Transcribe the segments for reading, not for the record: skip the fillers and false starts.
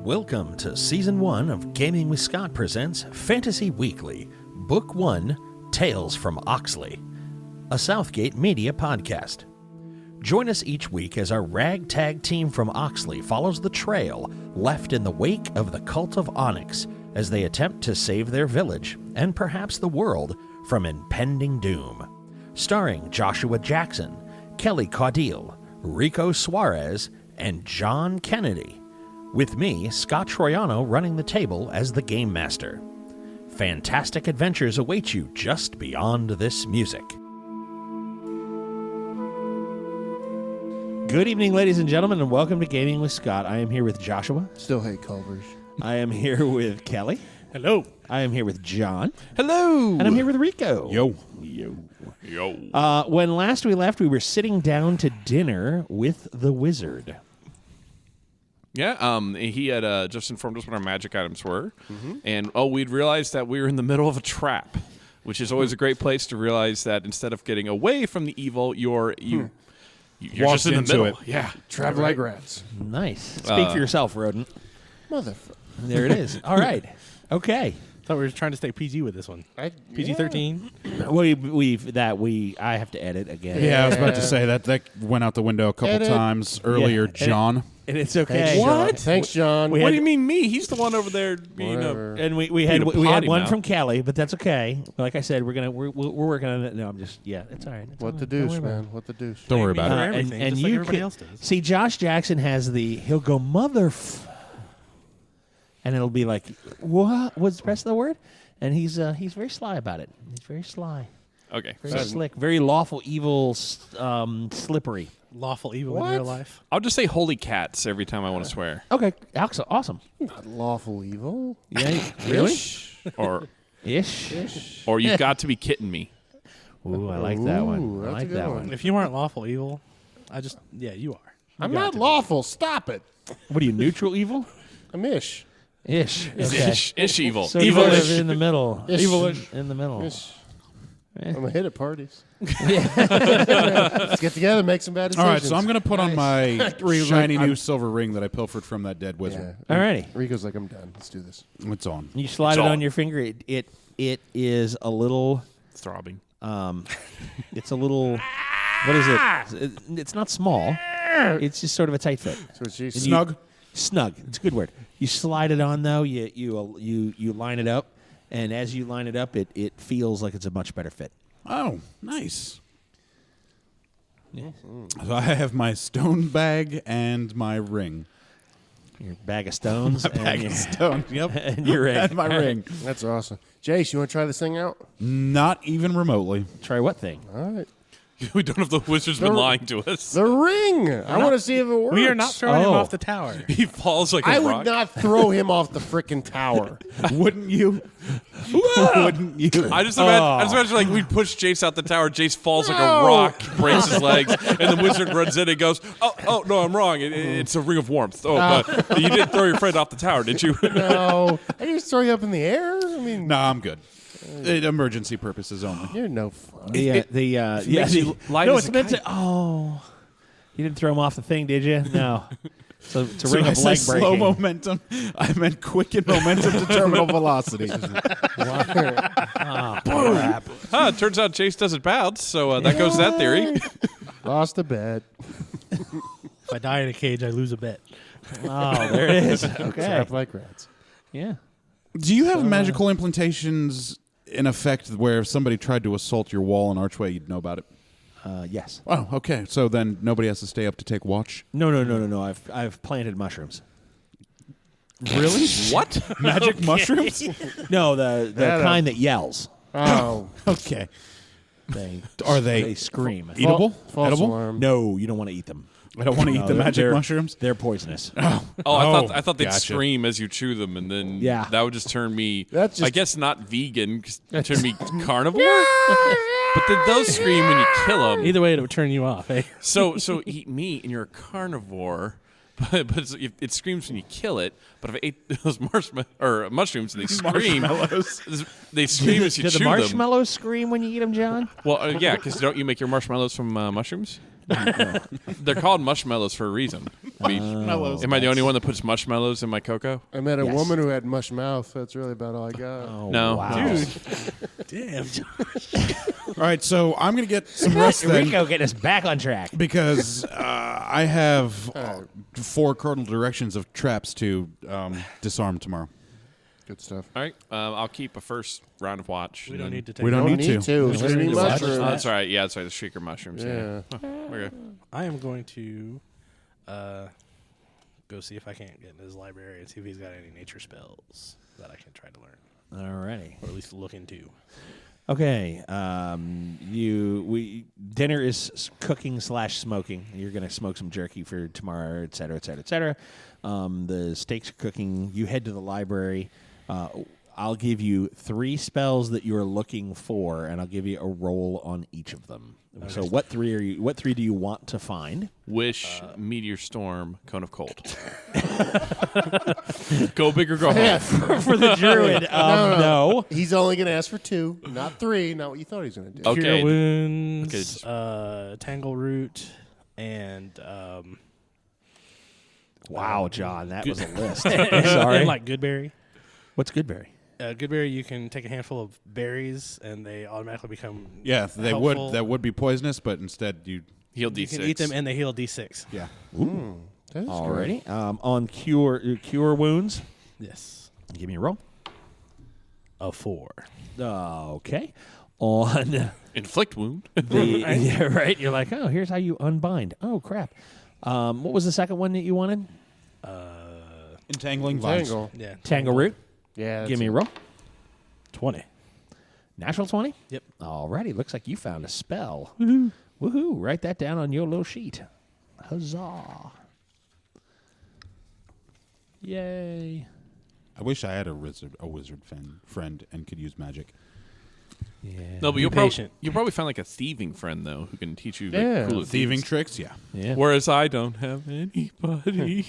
Welcome to Season 1 of Gaming with Scott presents Fantasy Weekly, Book 1, Tales from Oxley, a Southgate Media podcast. Join us each week as our ragtag team from Oxley follows the trail left in the wake of the cult of Onyx as they attempt to save their village, and perhaps the world, from impending doom. Starring Joshua Jackson, Kelly Caudille, Rico Suarez, and John Kennedy. With me, Scott Troiano, running the table as the Game Master. Fantastic adventures await you just beyond this music. Good evening, ladies and gentlemen, and welcome to Gaming with Scott. I am here with Joshua. Still hate Culvers. I am here with Kelly. Hello. I am here with John. Hello. And I'm here with Rico. Yo. When last we left, we were sitting down to dinner with the wizard. Yeah, he had just informed us what our magic items were, and we'd realized that we were in the middle of a trap, which is always a great place to realize that instead of getting away from the evil, you're just in the middle. It. Yeah, Trap like rats. Nice. Speak for yourself, rodent. Motherfucker. There it is. All right. Okay. Thought we were trying to stay PG with this one. PG-13. I have to edit again. Yeah, I was about to say that went out the window a couple times earlier, John. And it's okay. Thanks, John. What do you mean me? He's the one over there being a... And we had one from Kelly, but that's okay. Like I said, we're working on it. No, I'm just it's all right. It's What all the right. deuce, man? What the deuce? Don't worry about it. And just you like everybody can else does. see Josh Jackson has he'll go and it'll be like, what? What's the rest of the word? And he's very sly about it. He's very sly. Okay. Very slick. Very lawful, evil, slippery. Lawful evil in real life. I'll just say holy cats every time I want to swear. Okay. Awesome. Not lawful evil. Yeah. Really? Or Ish. or you've got to be kidding me. Ooh, I like that one. Ooh, I that's like a good that one. one. If you aren't lawful evil, you are. I'm not lawful. Stop it. What are you, neutral evil? I'm ish. Ish. Okay. Ish evil. So you Evil-ish. live in the middle. Ish. Evil-ish. In the middle. Ish. Eh. I'm a hit at parties. Let's get together, make some bad decisions. All right, so I'm going to put on my shiny I'm- new silver ring that I pilfered from that dead wizard. Yeah. Alrighty. Rico's like, I'm done. Let's do this. It's on. You slide It's it all- on your finger. It is a little. Throbbing. It's a little. What is it? It's not small. It's just sort of a tight fit. So she's Snug. Snug. It's a good word. You slide it on though. You line it up, and as you line it up, it feels like it's a much better fit. Oh, nice. Yeah. So I have my stone bag and my ring. Your bag of stones. My bag of stone. Yep. And your ring. And my ring. That's awesome. Jace, you want to try this thing out? Not even remotely. Try what thing? All right. We don't know if the wizard's been lying to us. The ring. I want to see if it works. We are not throwing him off the tower. He falls like a I rock. would not throw him off the frickin' tower. Wouldn't you? Wouldn't you? I just imagine like we push Jace out the tower. Jace falls like a rock, breaks his legs, and the wizard runs in and goes, "Oh no, I'm wrong. It's a ring of warmth. Oh, but you didn't throw your friend off the tower, did you?" No. I can just throw you up in the air. I mean, No, I'm good. Emergency purposes only. you're no fun. Makes you light no, as it's a meant kite. to. Oh, you didn't throw him off the thing, did you? No. So it's a So ring I of said leg slow breaking. momentum. I meant quicken momentum to terminal velocity. Crap. It turns out Jace doesn't bounce, so that goes that theory. Lost a bet. If I die in a cage, I lose a bet. Oh, there it is. Okay. Trap like rats. Yeah. Do you have magical implantations in effect where if somebody tried to assault your wall and archway, you'd know about it? Yes. Oh, okay. So then nobody has to stay up to take watch? No. I've planted mushrooms. Really? What? Magic mushrooms? No, the kind that yells. Oh. Okay. Are they They scream. Eatable? False Edible? alarm. No, you don't want to eat them. I don't want to eat the magic they're- mushrooms. They're poisonous. I thought they'd gotcha. scream as you chew them, and then Yeah. that would just turn me. That's just- I guess not vegan, 'cause it turn me carnivore. But then those scream when you kill them. Either way, it would turn you off, eh? So eat meat, and you're a carnivore. But it screams when you kill it. But if I ate those mushrooms and they scream, they scream as you Do chew the them. marshmallows scream when you eat them, John? Well, yeah, because don't you make your marshmallows from mushrooms? They're called marshmallows for a reason. Marshmallows. Am I the only one that puts marshmallows in my cocoa? I met a Yes. woman who had mush mouth. That's really about all I got. Oh, No. wow. Damn. All right, so I'm going to get some rest then. Rico getting us back on track. Because I have 4 cardinal directions of traps to disarm tomorrow. Good stuff. All right. I'll keep a first round of watch. We and don't then- need to take We don't need to. It's gonna be mushrooms. Oh, that's right. Yeah, that's right. The shrieker mushrooms. Yeah. Okay. I am going to go see if I can't get in his library and see if he's got any nature spells that I can try to learn, Alrighty. or at least look into. Okay. Dinner is cooking / smoking. You're gonna smoke some jerky for tomorrow, et cetera, et cetera, et cetera. The steaks are cooking. You head to the library. I'll give you 3 spells that you're looking for, and I'll give you a roll on each of them. Okay. So what 3 do you want to find? Wish, meteor storm, cone of cold. Go big or go home. For the druid, no. He's only going to ask for 2, not 3. Not what you thought he was going to do. Okay. Cure wounds, Okay. tangle root, and Wow, John, that was a list. and Sorry. like goodberry. What's Goodberry? Goodberry, you can take a handful of berries and they automatically become Yeah, they helpful. would. That would be poisonous, but instead you. Heal You D6. can eat them and they heal D6. Yeah. That is Alrighty. On cure wounds, Yes. give me a roll. A 4. Okay. On Inflict wound. yeah, right. You're like, oh, here's how you unbind. Oh crap. What was the second one that you wanted? Entangling vines. Tangle. Yeah. Tangle root. Yeah. Give me a roll. 20. Natural 20? Yep. Alrighty. Looks like you found a spell. Woohoo. Woohoo. Write that down on your little sheet. Huzzah. Yay. I wish I had a wizard friend and could use magic. Yeah. No, but Be you'll patient. probably find like a thieving friend though who can teach you Yeah. like, cool Thieving things. tricks, yeah. Yeah. Whereas I don't have anybody.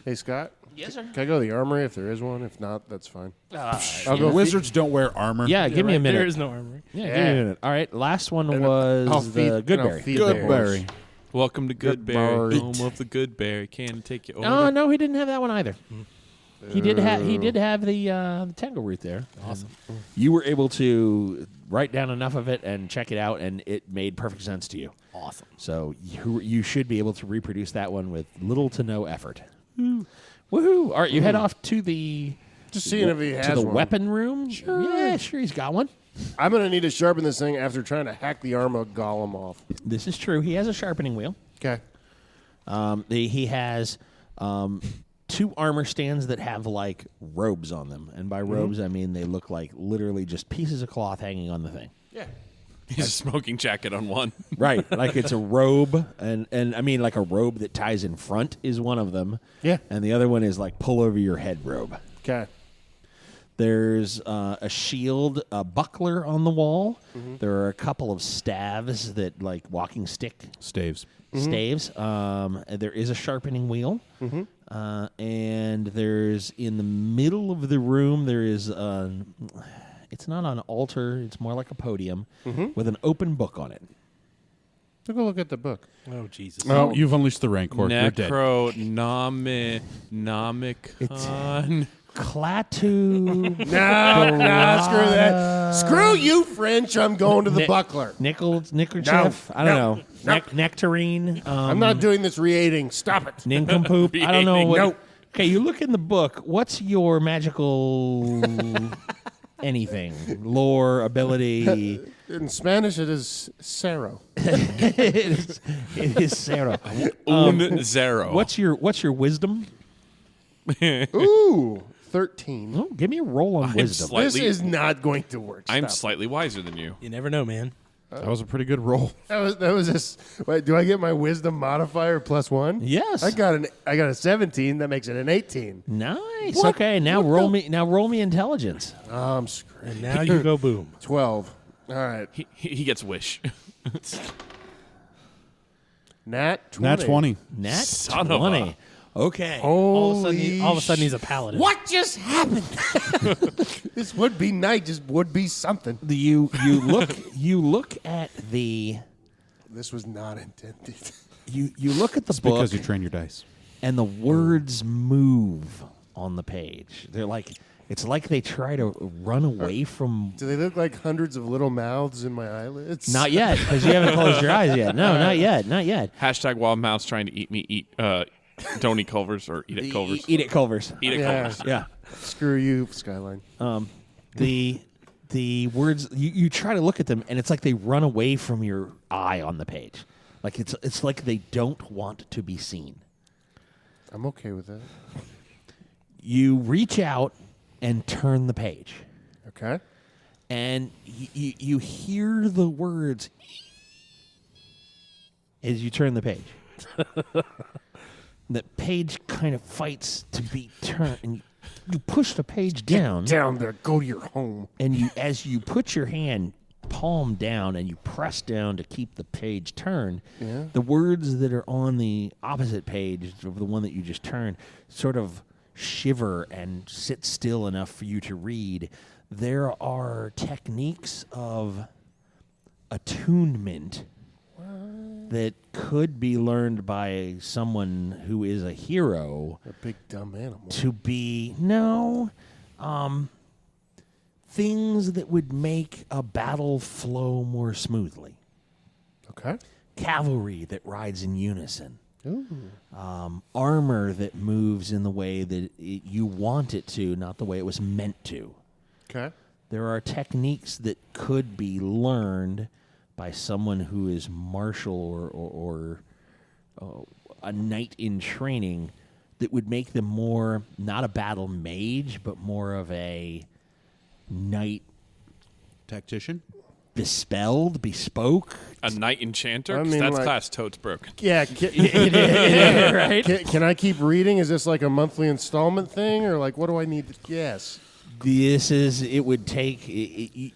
Hey, Scott. Yes, sir. Can I go to the armory if there is one? If not, that's fine. I'll go Wizards don't wear armor. Yeah, give me a minute. There is no armory. Yeah, give me a minute. All right, last one And I'll was feed- the and I'll Goodberry. feed the Goodberry. horse. Welcome to Goodberry, Goodberry. home of the Goodberry. Can take you over. Oh no, he didn't have that one either. He did have the tangle root there. Awesome. You were able to write down enough of it and check it out, and it made perfect sense to you. Awesome. So you should be able to reproduce that one with little to no effort. Woohoo! All right, you head off to the Just seeing if he has to the one. weapon room. Sure. Yeah, sure. He's got one. I'm going to need to sharpen this thing after trying to hack the arm of Gollum off. This is true. He has a sharpening wheel. Okay. He has 2 armor stands that have like robes on them, and by robes I mean they look like literally just pieces of cloth hanging on the thing. Yeah. He's a smoking jacket on one. Right, like it's a robe, and I mean like a robe that ties in front is one of them. Yeah. and the other one is like pull over your head robe. Okay. There's a shield, a buckler on the wall. There are a couple of staves that like walking stick Staves. staves. There is a sharpening wheel. And there's in the middle of the room, there is it's not an altar, it's more like a podium with an open book on it. Take a look at the book. Oh, Jesus. Oh, you've unleashed the Rancor. You're dead. Necronomicon. Clatu. Nah, screw that. Screw you, French. I'm going to the Nick- buckler. Nickerchief? I don't know. no. Nectarine. I'm not doing this re-aiding. Stop it. Nincompoop. I don't know what. Nope. Okay, you look in the book. What's your magical anything? Lore, ability? In Spanish, it is Cero. it is Sarah. Un zero. What's your wisdom? Ooh, 13. Oh, give me a roll on wisdom. This Slightly- is not going to work. I'm Stop. slightly wiser than you. You never know, man. That was a pretty good roll. That was this. Wait, do I get my wisdom modifier +1? Yes. I got a 17. That makes it an 18. Nice. What? Okay, now What roll the- roll me intelligence. Oh, I'm screwed. And now you go boom. 12. All right. He gets wish. Nat 20. Nat 20. Nat Son of 20. Okay. All of a sudden, he's a paladin. What just happened? This would be night. Just would be something. You look at the this was not intended. You look at the It's book because you train your dice. and the words move on the page. They're like it's like they try to run away from. Do they look like hundreds of little mouths in my eyelids? Not yet, because you haven't closed your eyes yet. No, not yet, not yet. Hashtag wild mouse trying to eat me. Don't eat Culver's or eat at Culver's. Eat it, Culver's. Eat at Yeah. Culver's. Yeah. Screw you, Skyline. The words you try to look at them, and it's like they run away from your eye on the page. Like it's like they don't want to be seen. I'm okay with that. You reach out and turn the page, Okay. and you hear the words as you turn the page. The page kind of fights to be turned, and you push the page down. Down there. Go to your home. And as you put your hand palm down and you press down to keep the page turned, Yeah. the words that are on the opposite page of the one that you just turned sort of shiver and sit still enough for you to read. There are techniques of attunement that could be learned by someone who is a hero A big dumb animal. to be things that would make a battle flow more smoothly. Okay. Cavalry that rides in unison. Ooh. Armor that moves in the way that you want it to, not the way it was meant to. Okay. There are techniques that could be learned by someone who is martial or a knight in training that would make them more, not a battle mage, but more of a knight Tactician? bespoke. A knight enchanter? I 'Cause mean, that's like- class totes broken. Yeah. Right? Can I keep reading? Is this like a monthly installment thing, or like what do I need to guess? This is. It would take the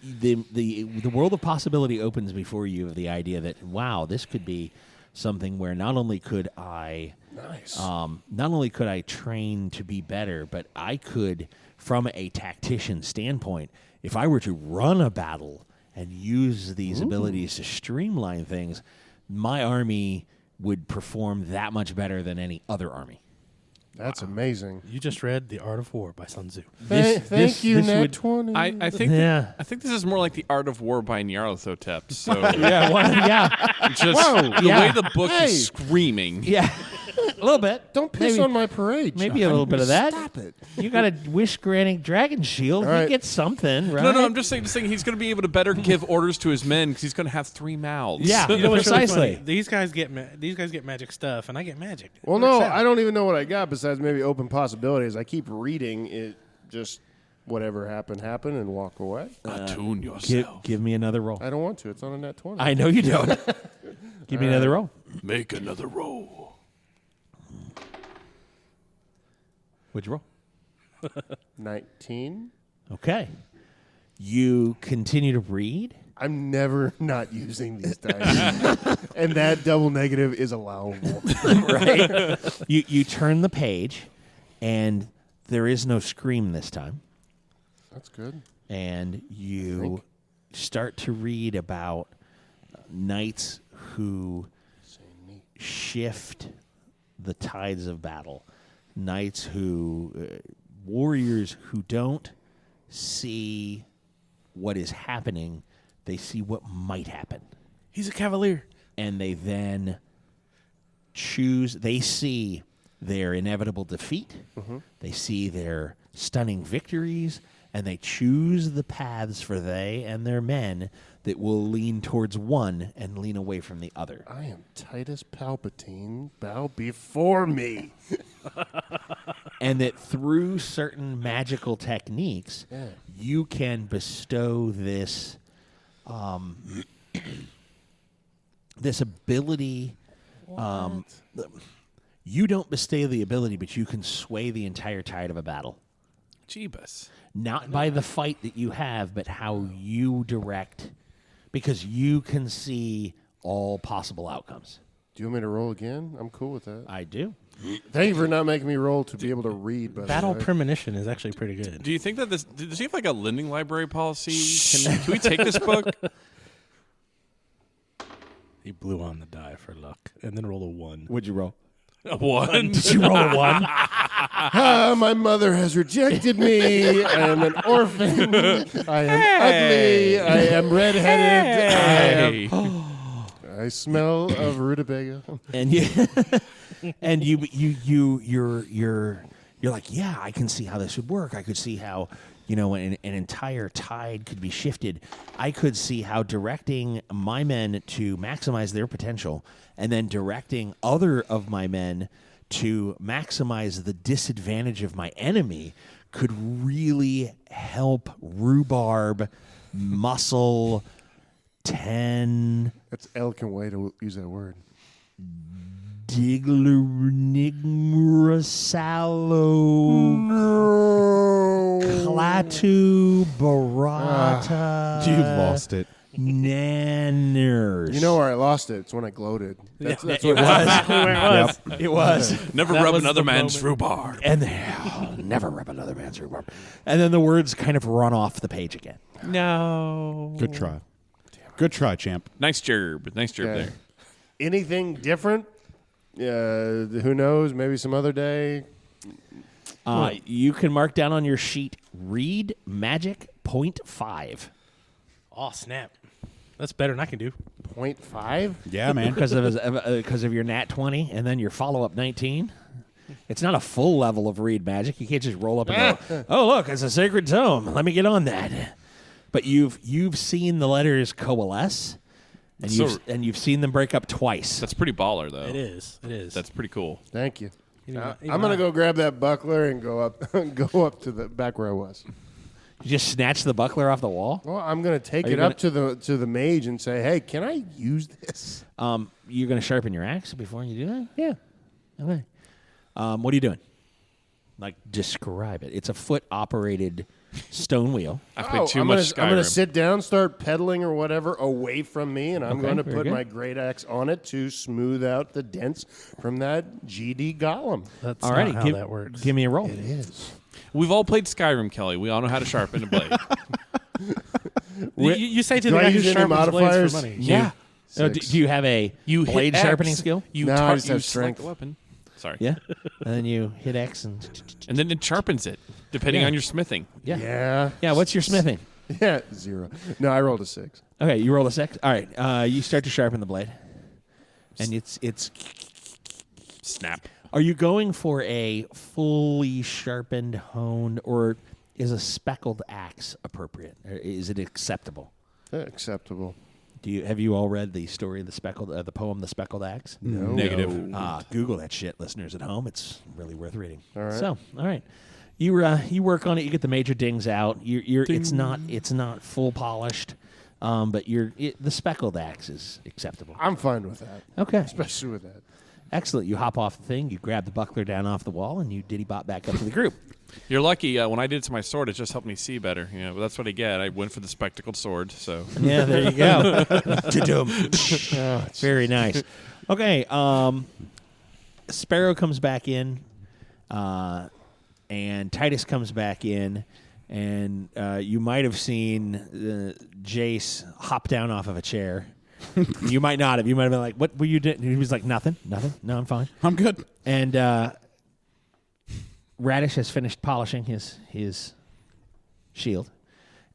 world of possibility opens before you of the idea that wow, this could be something where not only could I, Nice. not only could I train to be better, but I could, from a tactician standpoint, if I were to run a battle and use these abilities to streamline things, my army would perform that much better than any other army. That's amazing. You just read The Art of War by Sun Tzu. Thank you, this Nat would- 20. I think Yeah. I think this is more like the Art of War by Nyarlathotep. So Yeah, just Whoa. the Yeah. way the book Hey. is screaming. yeah, a little bit. Don't piss Maybe- on my parade. Maybe John. a little bit of that. Stop it. You got a wish granting dragon shield. All He right. gets something, right? No, I'm just saying he's going to be able to better give orders to his men because he's going to have 3 mouths. Yeah. You know what's really Precisely. funny? These guys get magic stuff, and I get magic. Well, It no, works out. I don't even know what I got besides maybe open possibilities. I keep reading it, just whatever happened, and walk away. Attune yourself. Give me another roll. I don't want to. It's on a Nat 20. I know you don't. Give me another roll. Make another roll. What'd you roll? 19. Okay. You continue to read. I'm never not using these dice. And that double negative is allowable. Right. You turn the page, and there is no scream this time. That's good. And you start to read about knights who shift the tides of battle. Knights who, warriors who don't see what is happening, they see what might happen. He's a cavalier. And they then choose, they see their inevitable defeat, they see their stunning victories, and they choose the paths for they and their men that will lean towards one and lean away from the other. I am Titus Palpatine. Bow before me. And that through certain magical techniques, Yeah. you can bestow this this ability. You don't bestow the ability, but you can sway the entire tide of a battle. Jeebus. Not by the fight that you have, but how you direct, because you can see all possible outcomes. Do you want me to roll again? I'm cool with that. I do. Thank you for not making me roll to be able to read. By the Battle way. premonition is actually pretty good. Do you think that does he have like a lending library policy? Can we take this book? He blew on the die for luck, and then rolled a 1. What'd you roll? A 1. Did you roll a 1? My mother has rejected me. I am an orphan. I am ugly. I am redheaded. Hey. I smell of rutabaga. And you're like, yeah, I can see how this would work. I could see how, an entire tide could be shifted. I could see how directing my men to maximize their potential and then directing other of my men to maximize the disadvantage of my enemy could really help rhubarb, muscle, 10... That's eloquent way to use that word. Diglerignorosalo Clatu Barata. You lost it. Nanners. You know where I lost it? It's when I gloated. That's what it was. It was. Never That rub was another the man's moment. rhubarb. And never rub another man's rhubarb. And then the words kind of run off the page again. No. Good try. Good try, champ. Nice gerb. Nice gerb Yeah. there. Anything different? Who knows? Maybe some other day. You can mark down on your sheet, read magic 0.5. Oh, snap. That's better than I can do. 0.5? Yeah, man. Because of your nat 20 and then your follow-up 19. It's not a full level of read magic. You can't just roll up and go, oh, look, it's a sacred tome. Let me get on that. But you've seen the letters coalesce, and you've seen them break up twice. That's pretty baller, though. It is. It is. That's pretty cool. Thank you. Even I'm going to go grab that buckler and go up to the back where I was. You just snatch the buckler off the wall. Well, I'm going to take Are you it up to the mage and say, hey, can I use this? You're going to sharpen your axe before you do that? Yeah. Okay. What are you doing? Like, describe it. It's a foot-operated stone wheel. I've played too I'm much gonna Skyrim. sit down, start pedaling or whatever away from me, and I'm Okay, going to very put good. my great axe on it to smooth out the dents from that GD golem. That's Alrighty, not how that works. Give me a roll. It is. We've all played Skyrim, Kelly. We all know how to sharpen a blade. You say to Do the I guy who use any sharpens blades modifiers? for money. Yeah. Oh, Six. do you have a You blade hit X, sharpening skill? You No, I just you have select strength. the weapon. Sorry. Yeah. And then you hit X and And then it sharpens it, depending Yeah. on your smithing. yeah. Yeah. Yeah, what's your smithing? Yeah, 0. No, I rolled a 6. Okay, you roll a 6. All right. You start to sharpen the blade. And it's Snap. Are you going for a fully sharpened, honed, or is a speckled axe appropriate? Or is it acceptable? Acceptable. Have you all read the story of the poem "The Speckled Axe"? No. Negative. Google that shit, listeners at home. It's really worth reading. All right. So, all right, you work on it. You get the major dings out. It's not full polished, but the speckled axe is acceptable. I'm fine with that, Okay, especially with that. excellent. You hop off the thing. You grab the buckler down off the wall, and you diddy-bop back up to the group. You're lucky. When I did it to my sword, it just helped me see better. But that's what I get. I went for the spectacled sword. So Yeah, there you go. Ta-dum. Very nice. Okay, Sparrow comes back in, and Titus comes back in, and you might have seen Jace hop down off of a chair. You might not have. You might have been like, "What were you doing?" He was like, "Nothing. No, I'm fine." I'm good. And Radish has finished polishing his shield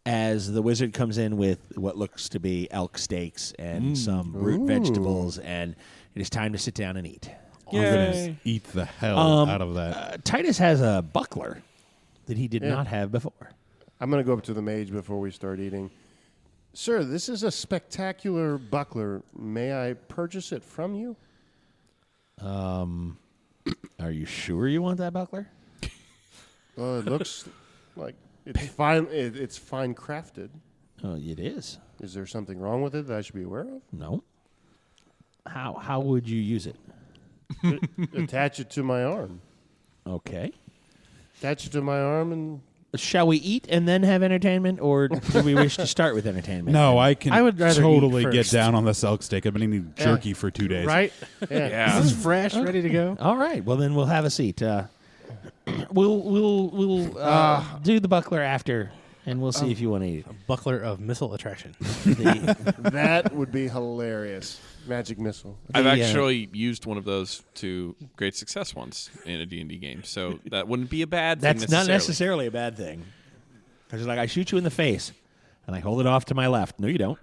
as the wizard comes in with what looks to be elk steaks and some root vegetables, and it is time to sit down and eat. I'm gonna eat the hell out of that. Titus has a buckler that he did not have before. I'm going to go up to the mage before we start eating. Sir, this is a spectacular buckler. May I purchase it from you? Are you sure you want that buckler? Well, it looks like it's fine. It's fine crafted. Oh, it is. Is there something wrong with it that I should be aware of? No. How would you use it? Attach it to my arm. Okay. Attach it to my arm and Shall we eat and then have entertainment, or do we wish to start with entertainment? No, I can I would rather totally eat get first. down on this elk steak. I've been eating jerky for 2 days. Right? yeah. This is fresh, ready to go. All right. Well, then we'll have a seat. We'll do the buckler after and we'll see if you want to eat A buckler of missile attraction. it. That would be hilarious. Magic missile. I've The, actually used one of those to great success once in a D&D game, so that wouldn't be a bad thing That's not necessarily a bad thing. Because like I shoot you in the face, and I hold it off to my left. No, you don't.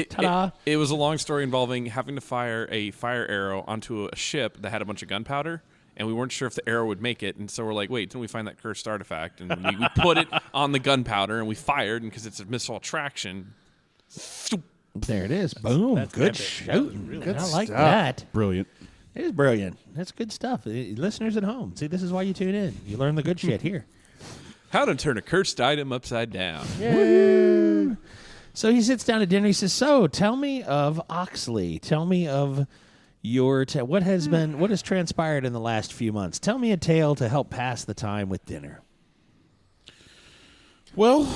Ta-da. It was a long story involving having to fire a fire arrow onto a ship that had a bunch of gunpowder, and we weren't sure if the arrow would make it, and so we're like, wait, didn't we find that cursed artifact? And we put it on the gunpowder, and we fired, and because it's a missile attraction, There it is. Boom. That's Good epic. shooting. Really Good I like stuff. that. Brilliant. It is brilliant. That's good stuff. Listeners at home, see, this is why you tune in. You learn the good shit here. how to turn a cursed item upside down. So he sits down at dinner. He says, "So, tell me of Oxley. Tell me of your what has transpired in the last few months. Tell me a tale to help pass the time with dinner." Well,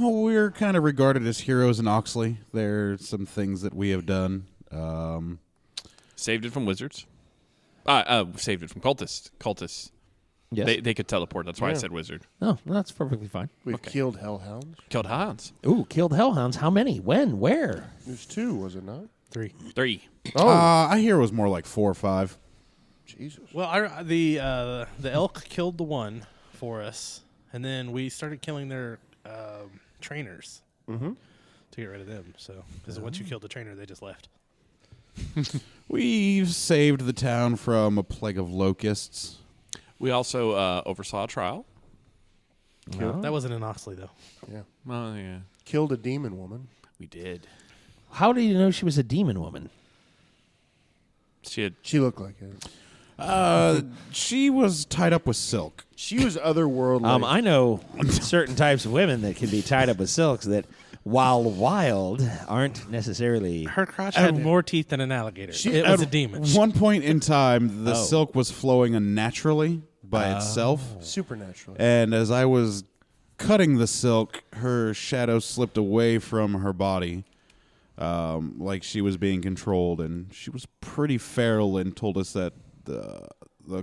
we're kind of regarded as heroes in Oxley. There's some things that we have done. Saved it from wizards. Saved it from cultists. Yes. They could teleport. That's why I Yeah. said wizard. Oh, that's perfectly fine. We've killed hellhounds. Killed hounds. Ooh, killed hellhounds. How many? When? Where? There's 2, was it not? 3. 3. Oh, I hear it was more like 4 or 5. Jesus. Well, the elk killed the one for us, and then we started killing their trainers to get rid of them. So, because once you killed the trainer, they just left. We've saved the town from a plague of locusts. We also oversaw a trial. That wasn't in Oxley, though. Yeah. Oh, yeah. Killed a demon woman. We did. How do you know she was a demon woman? She Looked like it. She was tied up with silk. She was otherworldly. I know certain types of women that can be tied up with silks that, while wild, aren't necessarily. Her crotch had more teeth than an alligator. It was a demon. One point in time, the Oh. silk was flowing unnaturally by itself. Supernatural. And as I was cutting the silk, her shadow slipped away from her body, like she was being controlled. And she was pretty feral and told us that the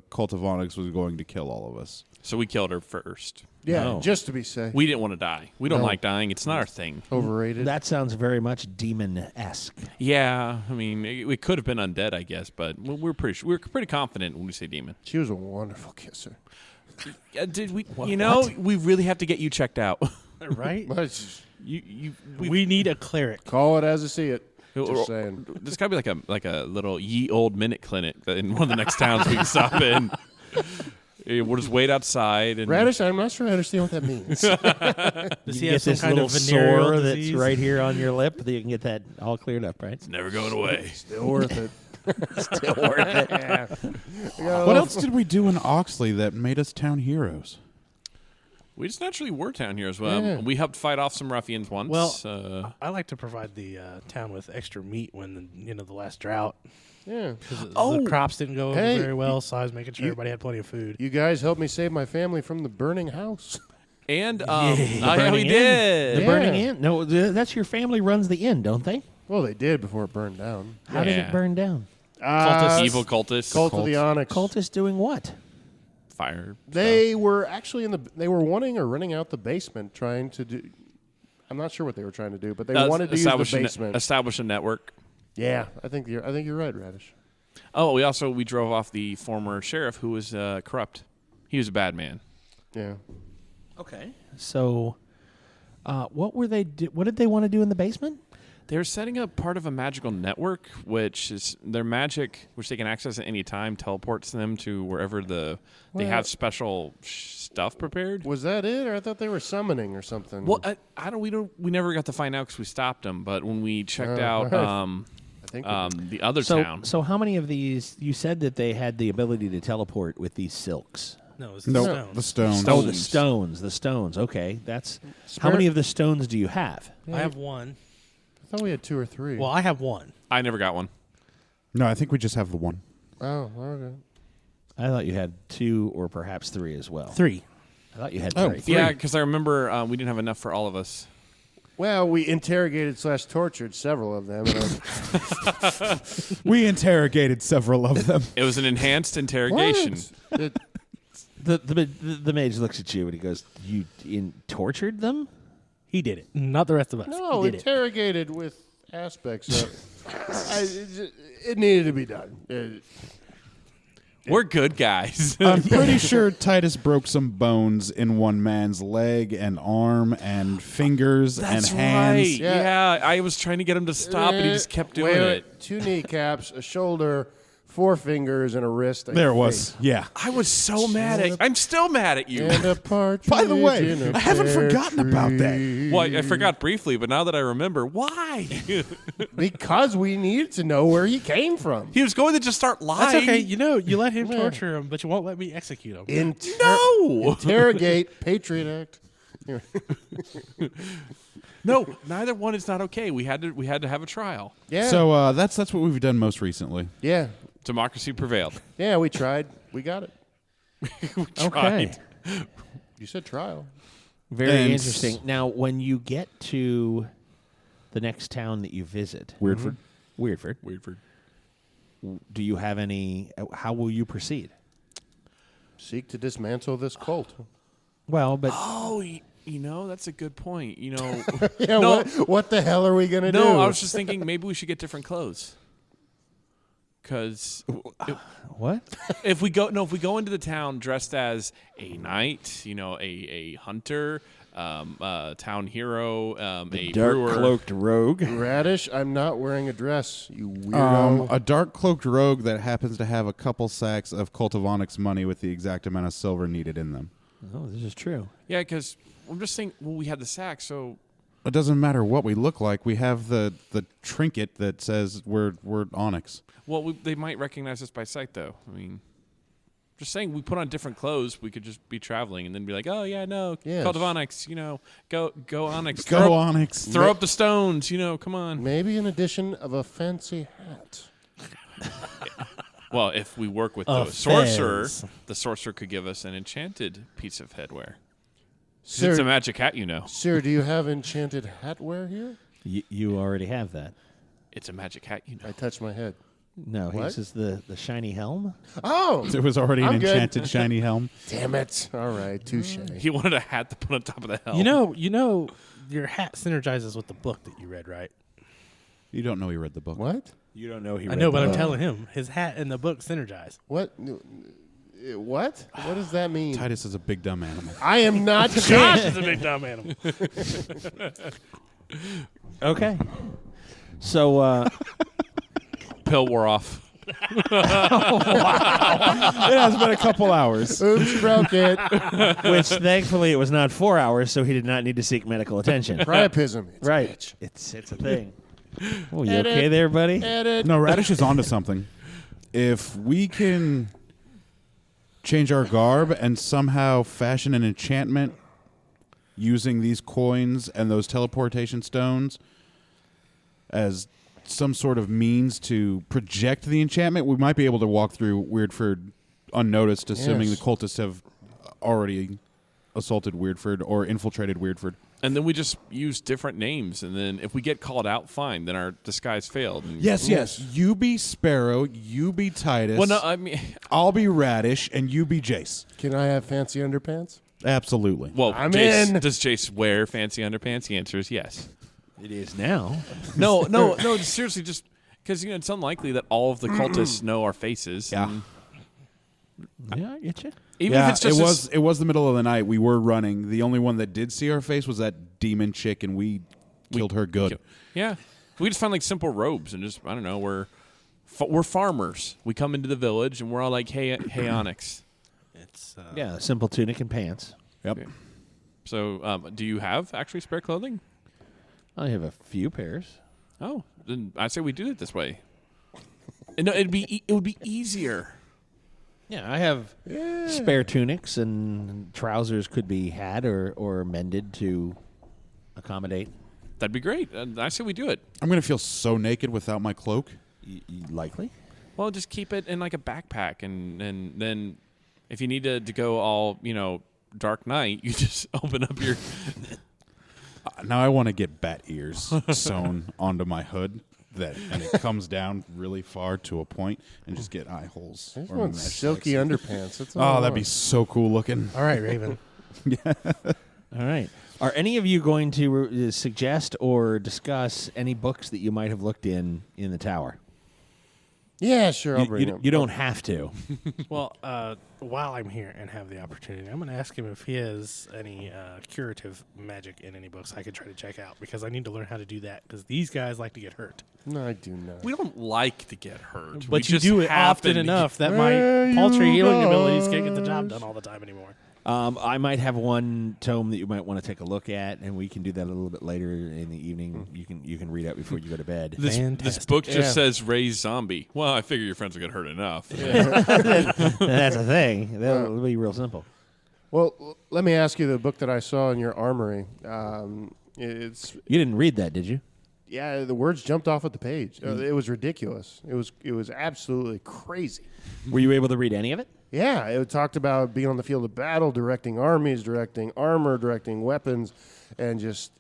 cult of Onyx was going to kill all of us. So we killed her first. Yeah, No. just to be safe. We didn't want to die. We don't No. like dying. It's not our thing. Overrated. That sounds very much demon-esque. Yeah, I mean, it could have been undead, I guess, but we're pretty confident when we say demon. She was a wonderful kisser. Did we? We really have to get you checked out. Right? But it's- We need a clerik. call it as I see it. Just saying. There's got to be like a little ye old minute clinic in one of the next towns we can stop in. We'll just wait outside and Radish, I'm not sure I understand what that means. Does he You have get some this kind little of venereal sore disease? that's right here on your lip. That you can get that all cleared up, right? it's never going away. Still worth it. Still worth it. Yeah. What else did we do in Oxley that made us town heroes? We just naturally were town heroes. Yeah. We helped fight off some ruffians once. Well, I like to provide the town with extra meat when the last drought. Yeah. The crops didn't go over Hey, very well, so I was making sure you- everybody had plenty of food. You guys helped me save my family from the burning house. and Yeah. oh, yeah, Burning we Inn. did. The Yeah. Burning Inn? No, that's your family runs the inn, don't they? Well, they did before it burned down. How did Yeah. it burn down? Evil cultists. Cult of the Onyx. Cultists doing what? Fire. They were actually they were wanting or renting out the basement, trying to do. I'm not sure what they were trying to do, but they wanted to use the basement. Establish a network. Yeah, I think you're right, Radish. Oh, we drove off the former sheriff who was corrupt. He was a bad man. Yeah. Okay. So, what were they? What did they want to do in the basement? They're setting up part of a magical network, which is their magic, which they can access at any time, teleports them to wherever they have special stuff prepared. Was that it, or I thought they were summoning or something? Well, we never got to find out because we stopped them. But when we checked out I think the other town, So how many of these? You said that they had the ability to teleport with these silks. No, it was No, stones. the stones. Oh, the stones. Okay, that's how many of the stones do you have? I have one. I thought we had 2 or 3. Well, I have one. I never got one. No, I think we just have the one. Oh, okay. I thought you had 2 or perhaps 3 as well. 3. I thought you had Oh, 3. Yeah, because I remember we didn't have enough for all of us. Well, we interrogated / tortured several of them. And We interrogated several of them. It was an enhanced interrogation. What? The mage looks at you and he goes, "You tortured them?" He did it, not the rest of us. No, he did interrogated with aspects of. It needed to be done. We're good guys. I'm pretty sure Titus broke some bones in one man's leg and arm and fingers That's and hands. right. Yeah, I was trying to get him to stop, and he just kept doing it. 2 kneecaps, a shoulder, 4 fingers, and a wrist. There it was. Yeah. I was so mad at. I'm still mad at you. And a partridge. By the way, in a I haven't pear forgotten about that. tree. Well, I forgot briefly, but now that I remember, why? Because we needed to know where he came from. He was going to just start lying. That's okay. You let him torture him, but you won't let me execute him. No. Interrogate, Patriot Act. No, neither one is not okay. We had to have a trial. Yeah. So that's what we've done most recently. yeah. Democracy prevailed. Yeah, we tried. We got it. Okay. Tried. You said trial. Very And interesting. Now, when you get to the next town that you visit, Weirdford. Weirdford, do you have any? How will you proceed? Seek to dismantle this cult. Well, but Oh, that's a good point. Yeah, No. what the hell are we going to do? No, I was just thinking maybe we should get different clothes. Because what? if we go into the town dressed as a knight, a hunter, town hero, a brewer, cloaked rogue. Radish, I'm not wearing a dress, you weirdo. A dark cloaked rogue that happens to have a couple sacks of Cult of Onyx money with the exact amount of silver needed in them. Oh, this is true. Yeah, because I'm just saying. Well, we had the sack, so It doesn't matter what we look like. We have the trinket that says we're Onyx. they might recognize us by sight, though. I mean, just saying, we put on different clothes, we could just be traveling and then be like, oh yeah, no, Yes. Cult of Onyx, go Onyx, Go Onyx. throw up the stones, come on. Maybe an addition of a fancy hat. Well, if we work with A the sorcerer, fez. the sorcerer could give us an enchanted piece of headwear. Sir, It's a magic hat, sir, do you have enchanted hatwear here? You already have that. It's a magic hat, I touched my head. No, What? this is the shiny helm. Oh! It was already an I'm good. enchanted shiny helm. Damn it. All right, touche. He wanted a hat to put on top of the helm. You know, your hat synergizes with the book that you read, right? You don't know he read the book. What? You don't know he. I know, but I'm telling him his hat and the book synergize. What? What? What does that mean? Titus is a big dumb animal. I am not Josh is a big dumb animal. Okay. So pill wore off. It has been a couple hours. Oops, broke it. which thankfully it was not 4 hours, so he did not need to seek medical attention. Priapism. It's Right. a bitch. It's a thing. Oh, you Edit. okay there, buddy? Edit. No, Radish is onto something. If we can change our garb and somehow fashion an enchantment using these coins and those teleportation stones as some sort of means to project the enchantment, we might be able to walk through Weirdford unnoticed, assuming Yes. the cultists have already assaulted Weirdford or infiltrated Weirdford. And then we just use different names. And then if we get called out, fine. Then our disguise failed. And Yes. You be Sparrow, you be Titus. Well, no, I mean, I'll be Radish, and you be Jace. Can I have fancy underpants? Absolutely. well, I'm Jace, in. does Jace wear fancy underpants? The answer is yes. It is now. No, seriously, just because it's unlikely that all of the cultists know our faces. Yeah. and Yeah, I get you. Even if it's just it was the middle of the night. We were running. The only one that did see our face was that demon chick, and we killed her good. Yeah, we just find like simple robes and just I don't know. We're farmers. We come into the village and we're all like, hey Onyx. It's Yeah, simple tunic and pants. Yep. Okay. So, do you have actually spare clothing? I have a few pairs. Oh, then I say we do it this way. No, it would be easier. Yeah, I have spare tunics and trousers could be had or mended to accommodate. That'd be great. And I say we do it. I'm gonna feel so naked without my cloak. Likely. Well, just keep it in like a backpack, and then if you need to go all Dark Knight, you just open up your. Now I want to get bat ears sewn onto my hood. that, and it comes down really far to a point and just get eye holes. I just or want mesh silky sticks. underpants. That's all I Oh, that'd be want. so cool looking. All right, Raven. All right. Are any of you going to suggest or discuss any books that you might have looked in the tower? Yeah, sure. I'll bring them. You don't have to. Well, while I'm here and have the opportunity, I'm going to ask him if he has any curative magic in any books I could try to check out, because I need to learn how to do that, because these guys like to get hurt. No, I do not. We don't like to get hurt. But We you just do it often happen to enough that There my paltry you healing go. abilities can't get the job done all the time anymore. I might have one tome that you might want to take a look at, and we can do that a little bit later in the evening. You can read out before you go to bed. This Fantastic. book just Yeah. says raise zombie. Well, I figure your friends will get hurt enough. That's a thing. That'll be real simple. Well, let me ask you the book that I saw in your armory. It's You didn't read that, did you? yeah, the words jumped off at the page. It was ridiculous. It was absolutely crazy. Were you able to read any of it? Yeah, it talked about being on the field of battle, directing armies, directing armor, directing weapons, and just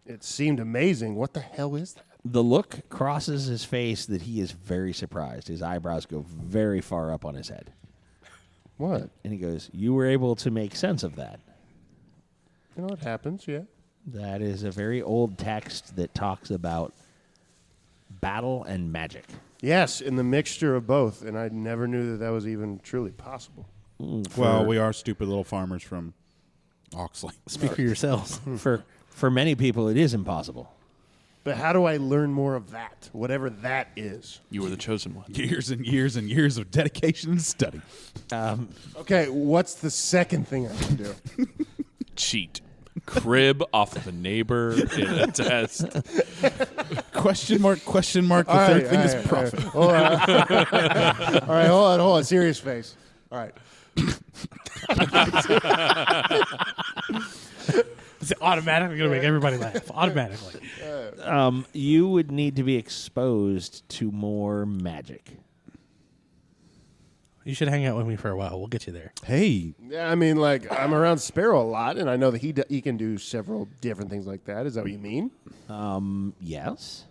it seemed amazing. What the hell is that? The look crosses his face that he is very surprised. His eyebrows go very far up on his head. What? And he goes, "You were able to make sense of that. You know what happens? Yeah. That is a very old text that talks about battle and magic." Yes, in the mixture of both, and I never knew that was even truly possible. Well, we are stupid little farmers from Oxley. Speak for yourselves. For many people, it is impossible. But how do I learn more of that, whatever that is? You were the chosen one. Years and years and years of dedication and study. Okay, what's the second thing I can do? Cheat. Crib off of a neighbor in a test. Question mark, the third thing is profit. All right, hold on. Serious face. All right. It's automatically going to make everybody laugh. Automatically. You would need to be exposed to more magic. You should hang out with me for a while. We'll get you there. Hey, Yeah, I mean, like, I'm around Sparrow a lot, and I know that he can do several different things like that. Is that what you mean? Yes,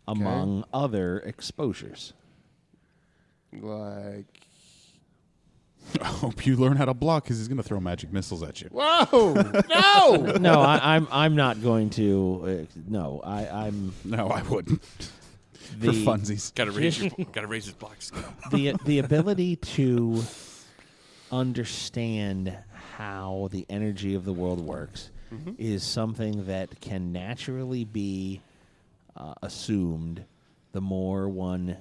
among other exposures. Like, I hope you learn how to block because he's going to throw magic missiles at you. whoa, no! No, I'm not going to. No, I'm No, I wouldn't. the For funsies. Gotta raise his block skill. the ability to understand how the energy of the world works is something that can naturally be assumed the more one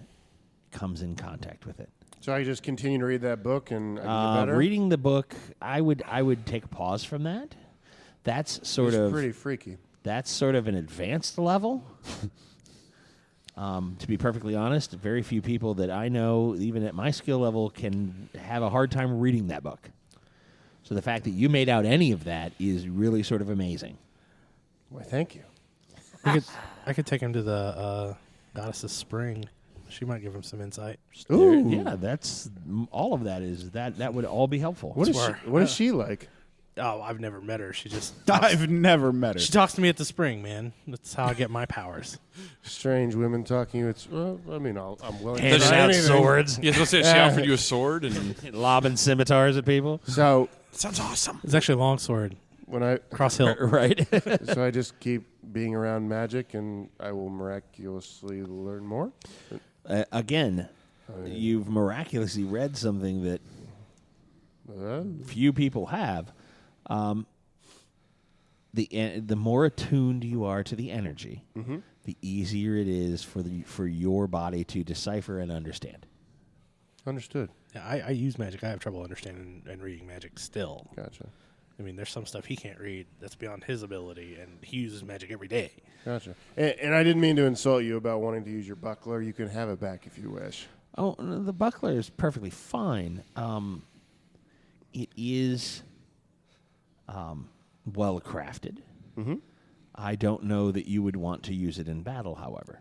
comes in contact with it. So I just continue to read that book, and I get better? Reading the book, I would take a pause from that. That's sort It's of pretty freaky. That's sort of an advanced level. To be perfectly honest, very few people that I know, even at my skill level, can have a hard time reading that book. So the fact that you made out any of that is really sort of amazing. Why, thank you. I could take him to the Goddess's Spring. She might give him some insight. Ooh. Yeah, that's all of that is that would all be helpful. What is she like? Oh, I've never met her. She just I've never met her. she talks to me at the spring, man. That's how I get my powers. Strange women talking. It's well, I mean, I'm willing to Handing try out anything. swords, Yeah, I was gonna say, she offered you a sword, and lobbing scimitars at people. So sounds awesome. It's actually a long sword, when I cross hilt. Right. so I just keep being around magic, and I will miraculously learn more. Again, you've miraculously read something that Uh, few people have. The more attuned you are to the energy, the easier it is for your body to decipher and understand. understood. Yeah, I use magic. I have trouble understanding and reading magic still. Gotcha. I mean, there's some stuff he can't read that's beyond his ability, and he uses magic every day. Gotcha. And I didn't mean to insult you about wanting to use your buckler. You can have it back if you wish. Oh, the buckler is perfectly fine. It is well crafted. I don't know that you would want to use it in battle, however.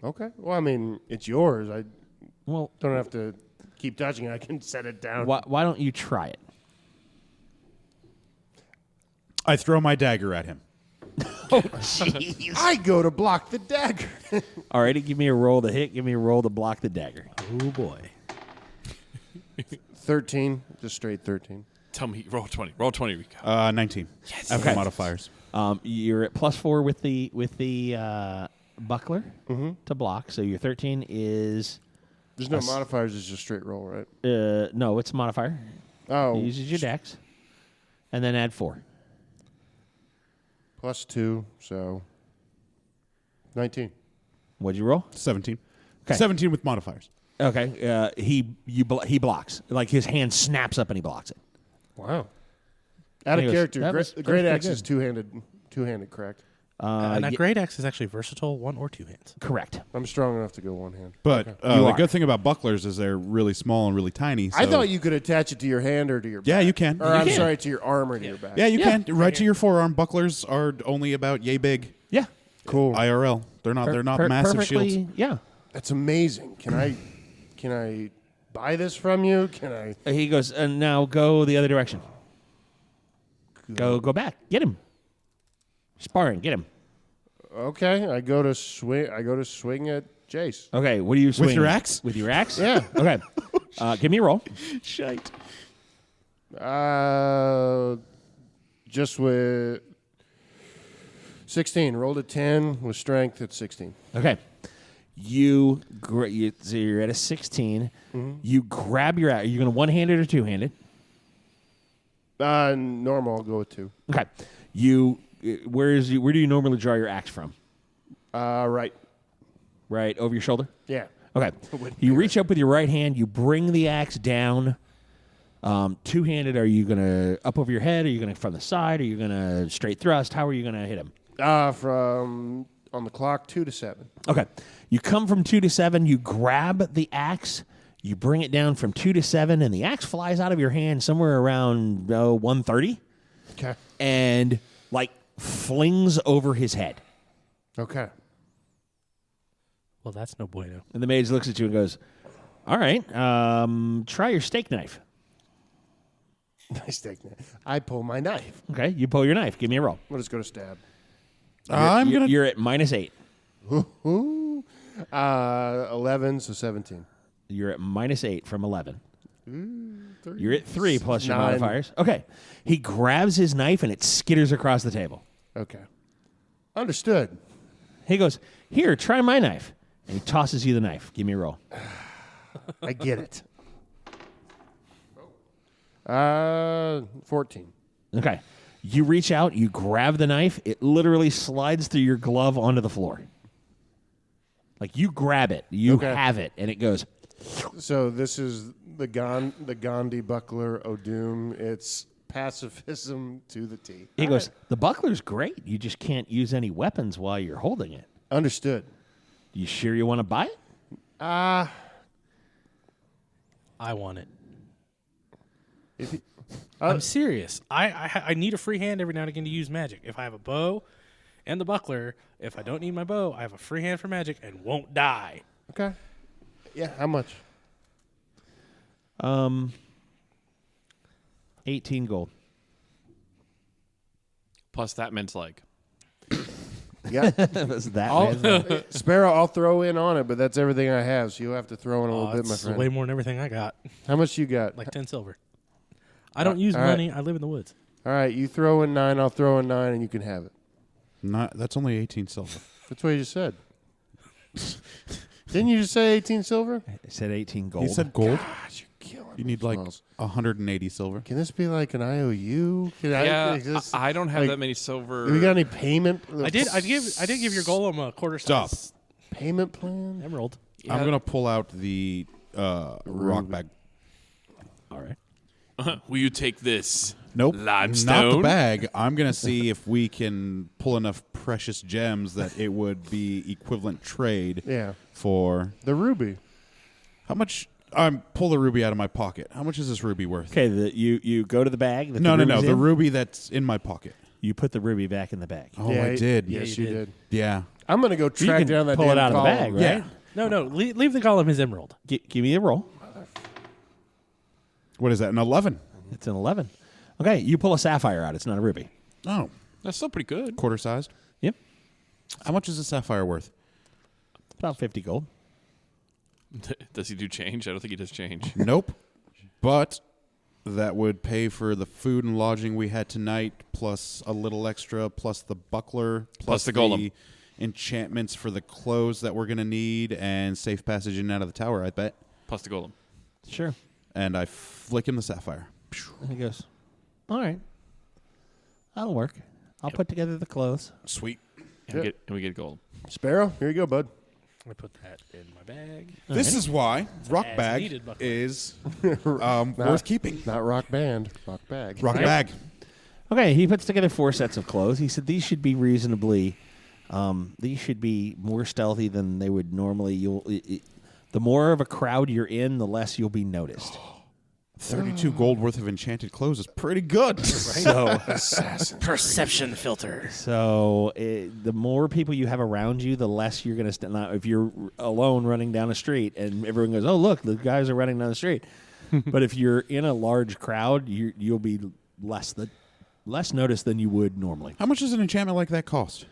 Okay. Well, I mean, it's yours. I Well, don't have to keep touching it. I can set it down. why don't you try it? I throw my dagger at him. Jeez. I go to block the dagger. All right, give me a roll to hit. Give me a roll to block the dagger. Oh boy. 13, just straight 13. Tell me, roll 20. Roll 20, Rico. 19. Yes. After Okay. modifiers. You're at +4 with the buckler to block. So your 13 is There's no modifiers, it's just straight roll, right? no, it's a modifier. Oh, It uses your dex, and then add 4. +2, so 19. What'd you roll? 17. Okay. 17 with modifiers. Okay, he blocks. Like his hand snaps up and he blocks it. Wow. Out He of goes, character. that was Great pretty axe is good. two-handed, correct? And a Ye- great axe is actually versatile, one or two hands. correct. I'm strong enough to go one hand. But You the are. good thing about bucklers is they're really small and really tiny. I so- thought you could attach it to your hand or to your back. Yeah, you can. Or You I'm can. sorry, to your arm or to your back. Yeah, you Yeah. can. Right to your forearm. Bucklers are only about yay big. Yeah, Cool. IRL. They're not massive perfectly, shields. Yeah. That's amazing. Can I buy this from you? Can I? He goes, and now go the other direction. Go back. Get him. Sparring. Get him. Okay, I go to swing at Jace. Okay, what are you swinging? your at? axe? With your axe? Yeah. Okay. Give me a roll. Shite. Just with 16. Rolled a 10 with strength at 16. Okay. So you're at a 16. You grab your axe. Are you going to one-handed or two-handed? Normal. I'll go with 2. Okay. Where do you normally draw your axe from? Right. Right over your shoulder? Yeah. Okay. You reach up with your right hand. You bring the axe down. Two-handed, are you going to up over your head? Are you going to from the side? Are you going to straight thrust? How are you going to hit him? From on the clock, 2 to 7. Okay. You come from 2 to 7. You grab the axe. You bring it down from 2 to 7, and the axe flies out of your hand somewhere around 130 Okay. and, flings over his head. Okay. Well, that's no bueno. And the mage looks at you and goes, all right, try your steak knife. Nice technique. I pull my knife. Okay, you pull your knife. Give me a roll. We'll just go to stab. You're at -8. Ooh. 11, so 17. You're at -8 from 11. 3. You're at 3 plus your 9. modifiers. Okay. He grabs his knife and it skitters across the table. Okay. Understood. He goes, here, try my knife. And he tosses you the knife. Give me a roll. I get it. 14. Okay. You reach out, you grab the knife, it literally slides through your glove onto the floor. Like you grab it, you Okay. have it, and it goes. So this is the Gandhi buckler O'Doom. It's pacifism to the T. He goes, the buckler's great. You just can't use any weapons while you're holding it. Understood. You sure you want to buy it? I want it. If he, I'm serious. I need a free hand every now and again to use magic. If I have a bow and the buckler, if I don't need my bow, I have a free hand for magic and won't die. okay. Yeah, how much? 18 gold. Plus that meant like. Yeah. Was that Sparrow, I'll throw in on it, but that's everything I have, so you'll have to throw in a little bit, my It's friend. way more than everything I got. How much you got? Like 10 silver. I don't use all right. money. I live in the woods. All right, you throw in 9, I'll throw in 9, and you can have it. That's only 18 silver. That's what you just said. Didn't you just say 18 silver? I said 18 gold. You said gold? Gosh, you're killing You me, need like Smalls. 180 silver. Can this be like an IOU? I don't have like, that many silver. Do we got any payment? I did give your golem a quarter Stop. size Payment plan? emerald. Yeah. I'm going to pull out the rock bag. All right. Will you take this? Nope. Not Limestone? the bag. I'm going to see if we can pull enough precious gems that it would be equivalent trade Yeah. for The ruby. how much. Pull the ruby out of my pocket. How much is this ruby worth? Okay, you go to the bag. that No. the ruby's The in, ruby that's in my pocket. You put the ruby back in the bag. Oh, Yeah, I did. Yes, you did. Yeah. I'm going to go You track can down that pull damn it out of the column. bag, right? Yeah. No. Leave the golem his emerald. Give me a roll. What is that? An 11. It's an 11. Okay, you pull a sapphire out. It's not a ruby. Oh, That's still pretty good. quarter sized. How much is a sapphire worth? About 50 gold. Does he do change? I don't think he does change. Nope. But that would pay for the food and lodging we had tonight, plus a little extra, plus the buckler, Plus the golem. enchantments for the clothes that we're going to need, and safe passage in and out of the tower, I bet. Plus the golem. Sure. And I flick him the sapphire. And he goes, all right. That'll work. I'll put together the clothes. Sweet. And we get gold. Sparrow, here you go, bud. I put that in my bag. This is why Rock as Bag needed buckler. is worth keeping. Not rock band, rock bag. Rock Bag. Okay, he puts together 4 sets of clothes. He said these should be reasonably, these should be more stealthy than they would normally. The more of a crowd you're in, the less you'll be noticed. 32 gold worth of enchanted clothes is pretty good. So, Perception filter. so the more people you have around you, the less you're going to stand out. If you're alone running down a street and everyone goes, "Oh, look, the guys are running down the street," but if you're in a large crowd, you'll be less noticed than you would normally. How much does an enchantment like that cost?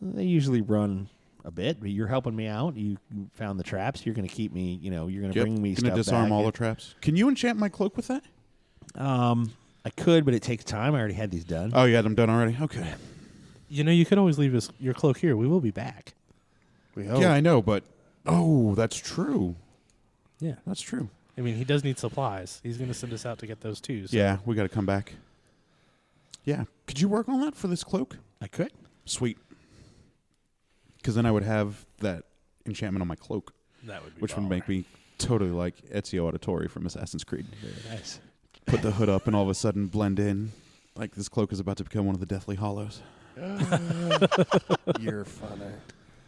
They usually run a bit, but you're helping me out. You found the traps. You're going to keep me. You're going to bring me Gonna stuff disarm back. all the traps. Can you enchant my cloak with that? I could, but it takes time. I already had these done. Oh, you had them done already? Okay. You could always leave your cloak here. We will be back. We hope. Yeah, I know, but that's true. Yeah. That's true. I mean, he does need supplies. He's going to send us out to get those too. So. Yeah, we got to come back. Yeah. Could you work on that for this cloak? I could. Sweet. Because then I would have that enchantment on my cloak, That would be which would baller. make me totally like Ezio Auditore from Assassin's Creed. Very nice. Put the hood up and all of a sudden blend in. Like this cloak is about to become one of the Deathly Hollows. You're funny.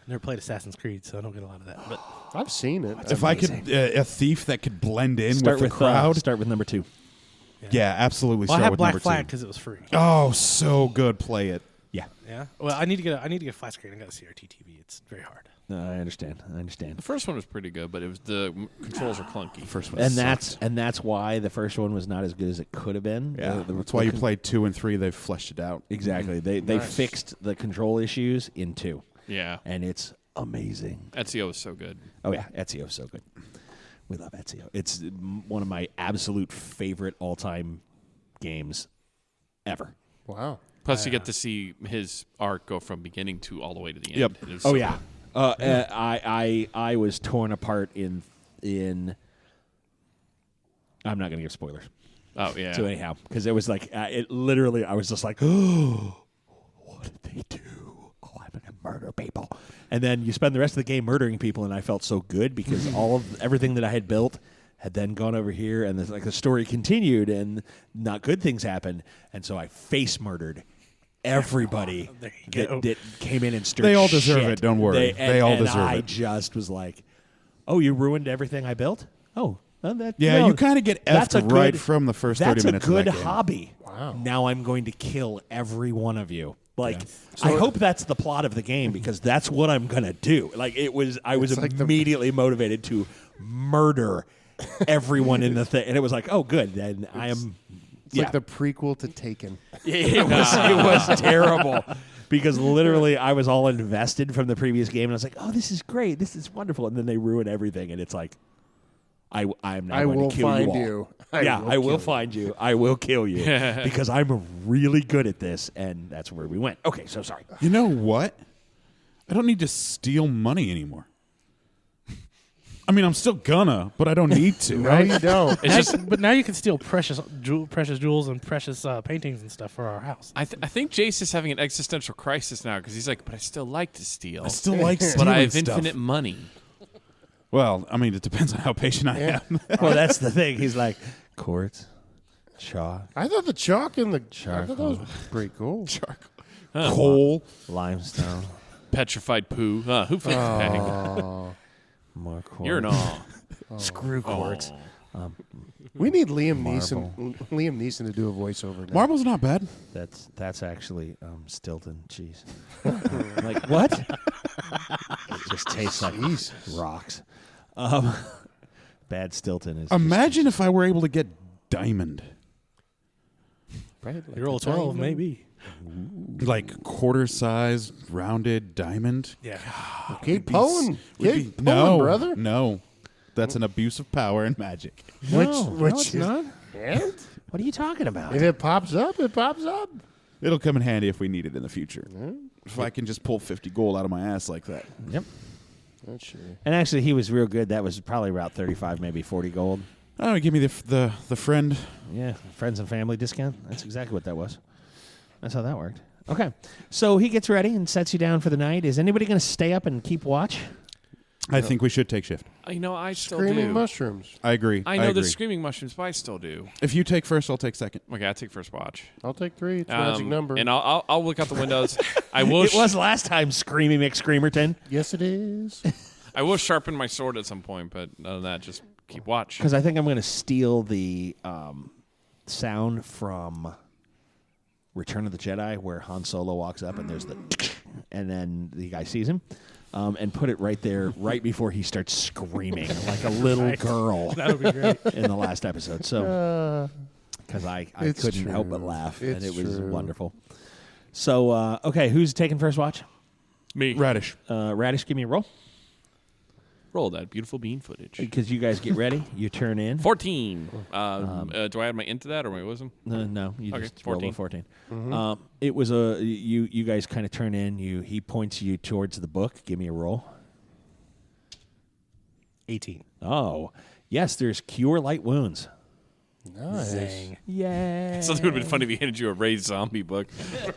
Never played Assassin's Creed, so I don't get a lot of that. But I've seen it. If I could, a thief that could blend in Start with the crowd. Start with number 2. Yeah, absolutely. well, I Start have with Black number Flag 2. because it was free. Oh, so good. Play it. Yeah. Yeah. Well, I need to get a flat screen. I got a CRT TV. It's very hard. No, I understand. The first one was pretty good, but the controls are clunky. First one, And sucked. that's why the first one was not as good as it could have been. Yeah, that's why you played 2 and 3. They've fleshed it out. Exactly. They Nice. fixed the control issues in 2, Yeah. and it's amazing. Ezio is so good. Oh yeah, Ezio's so good. We love Ezio. It's one of my absolute favorite all-time games ever. Wow. Plus, you get to see his arc go from beginning to all the way to the end. Yep. It is Oh so yeah. good. I was torn apart in. I'm not going to give spoilers. Oh yeah. So anyhow, because it was like it literally, I was just like, oh, what did they do? Oh, I'm going to murder people. And then you spend the rest of the game murdering people, and I felt so good because everything that I had built had then gone over here, and the story continued, and not good things happened, and so I face murdered everybody There you go. that came in and stirred. They all deserve shit. it, don't worry. And They all and deserve I it. just was like, oh, you ruined everything I built? Oh, well, Yeah, no, you kind of get that's a effed right good- from the first 30 That's minutes a good of that game. hobby. Wow. Now I'm going to kill every one of you. Like, I hope that's the plot of the game because that's what I'm going to do. Like, I was It's like immediately motivated to murder everyone in the thing. And it was like, oh, good. Then I am. It's like the prequel to Taken. It was terrible because literally I was all invested from the previous game, and I was like, "Oh, this is great, this is wonderful," and then they ruin everything, and it's like, I'm now I going will to kill find you. you. All. I will find you. I will kill you because I'm really good at this, and that's where we went. Okay, so sorry. You know what? I don't need to steal money anymore. I mean, I'm still gonna, but I don't need to. No, you don't. It's just But now you can steal precious jewels and precious paintings and stuff for our house. I think Jace is having an existential crisis now because he's like, but I still like to steal. I still like stealing but I have stuff. infinite money. Well, I mean, it depends on how patient I am. Well, that's the thing. He's like, quartz, chalk, I thought the chalk and the I thought that was Charcoal. pretty cool. Coal. limestone, Petrified poo. Who flipped the peg? more quartz. You're an awe. Screw quartz. We need Liam Neeson to do a voiceover now. Marble's not bad. That's actually Stilton cheese. Like what? It just tastes like rocks. Bad Stilton is. Imagine if I were able to get diamond. Right? Like You roll a 12, diamond. maybe. Like quarter-sized, rounded diamond. Yeah. Keep pulling. Keep pulling, No, brother. no. That's an abuse of power and magic. No, it's not. And What are you talking about? if it pops up, it pops up. It'll come in handy if we need it in the future. If I can just pull 50 gold out of my ass like that. Yep. That's true. And actually, he was real good. That was probably about 35, maybe 40 gold. Oh, give me the friend. Yeah, friends and family discount. That's exactly what that was. That's how that worked. Okay, so he gets ready and sets you down for the night. Is anybody going to stay up and keep watch? I think we should take shift. I still Screaming do. mushrooms. I agree. I know agree. the screaming mushrooms, but I still do. If you take first, I'll take second. Okay, I take first watch. I'll take 3. It's a magic number. And I'll look out the windows. I will. It was last time, Screamy McScreamerton. Yes, it is. I will sharpen my sword at some point, but other than that, just keep watch. Because I think I'm going to steal the sound from Return of the Jedi, where Han Solo walks up and there's the, and then the guy sees him, and put it right there, right before he starts screaming like a little girl That would be great. in the last episode. So, because I It's couldn't help true. but laugh, It's and it was true. wonderful. So, okay, who's taking first watch? Me. Radish. Radish, give me a roll. Roll that beautiful bean footage. Because you guys get ready, you turn in. 14. Do I add my into that or my wisdom? No, you Okay, just rolled a 14. 14. It was you guys kind of turn in. He points you towards the book. Give me a roll. 18. Oh, yes. There's cure light wounds. Nice. Zang. Yay! Something would have been funny if he handed you a raised zombie book.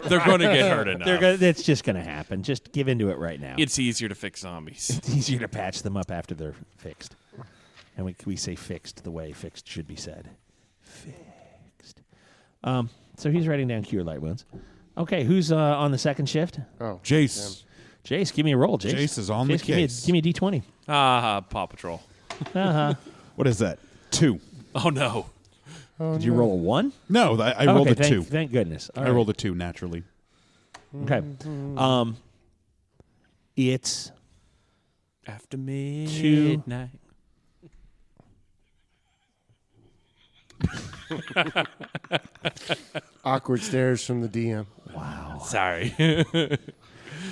They're going to get hurt enough. That's just going to happen. Just give into it right now. It's easier to fix zombies. It's easier to patch them up after they're fixed. And we say fixed the way fixed should be said. Fixed. So he's writing down cure light wounds. Okay, who's on the second shift? Oh, Jace. Jace, give me a roll. Jace, Jace is on the case. Give me a D20. Paw Patrol. What is that? 2. Oh, no. Did you roll a 1? No, I rolled okay, a 2. Thank goodness. All I right. rolled a 2 naturally. Okay. It's After midnight. awkward stares from the DM. wow. Sorry.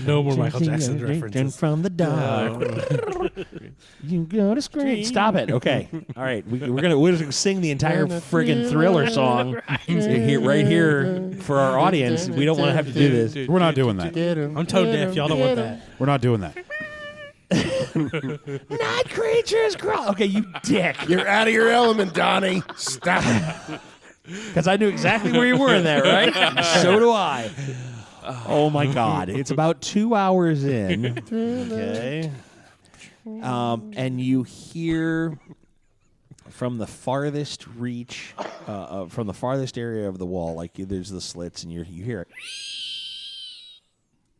No more Michael Jackson Drinking references. from the dark. You go to scream. Stop it. Okay. All right. We're gonna sing the entire friggin' Thriller song right here for our audience. We don't want to have to do this. We're not doing that. Get him. I'm tone deaf. Y'all don't want that. We're not doing that. Night creatures crawl. Okay, you dick. You're out of your element, Donnie. Stop it. Because I knew exactly where you were in that, right? So do I. Oh my God! It's about 2 hours in. Okay. And you hear from the farthest reach, from the farthest area of the wall, like there's the slits, and you hear it,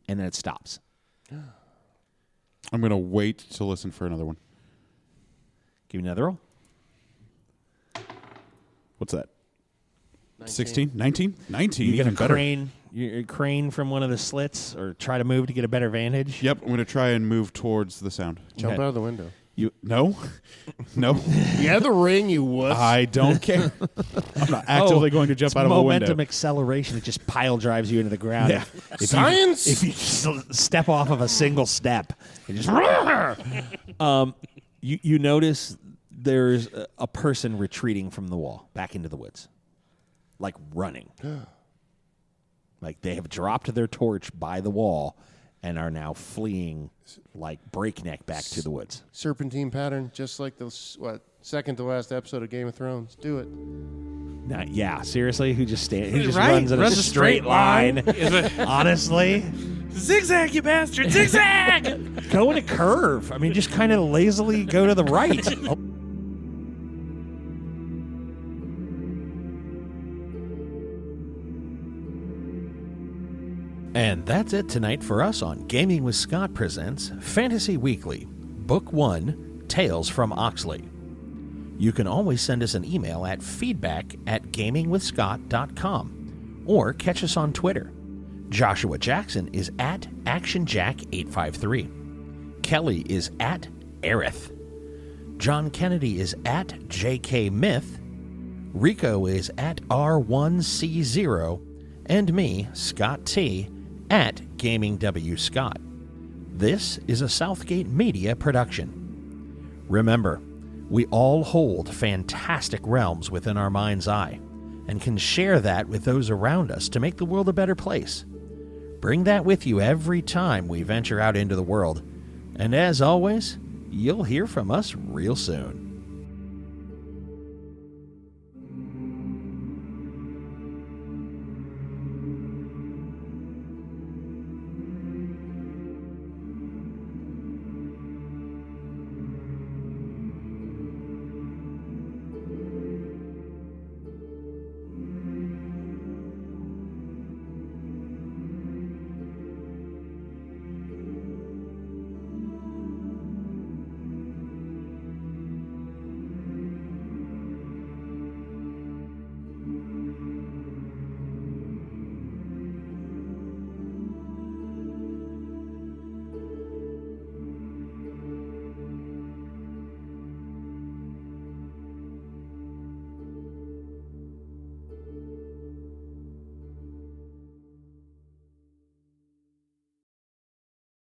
and then it stops. I'm going to wait to listen for another one. Give me another roll. What's that? 16? 19? 19? You're Even gonna better. crane from one of the slits, or try to move to get a better vantage. Yep, I'm going to try and move towards the sound. Jump Okay. out of the window. You No? No? You have the ring, you wuss. I don't care. I'm not actively going to jump out of a momentum window. acceleration. It just pile drives you into the ground. Yeah. If Science? if you step off of a single step, it just you notice there's a person retreating from the wall back into the woods, like running. Like they have dropped their torch by the wall and are now fleeing like breakneck back to the woods. Serpentine pattern, just like the second to last episode of Game of Thrones. Do it. Now, yeah, seriously, who just Right? runs in a Runs a straight straight line? line. Honestly, Zigzag, you bastard! Zigzag! go in a curve. I mean, just kind of lazily go to the right. And that's it tonight for us on Gaming with Scott Presents Fantasy Weekly, Book 1, Tales from Oxley. You can always send us an email at feedback@gamingwithscott.com or catch us on Twitter. Joshua Jackson is at ActionJack853. Kelly is at Aerith. John Kennedy is at JK Myth. Rico is at R1C0. and me, Scott T., at Gaming W. Scott. This is a Southgate Media production. Remember, we all hold fantastic realms within our mind's eye and can share that with those around us to make the world a better place. Bring that with you every time we venture out into the world, and as always, you'll hear from us real soon.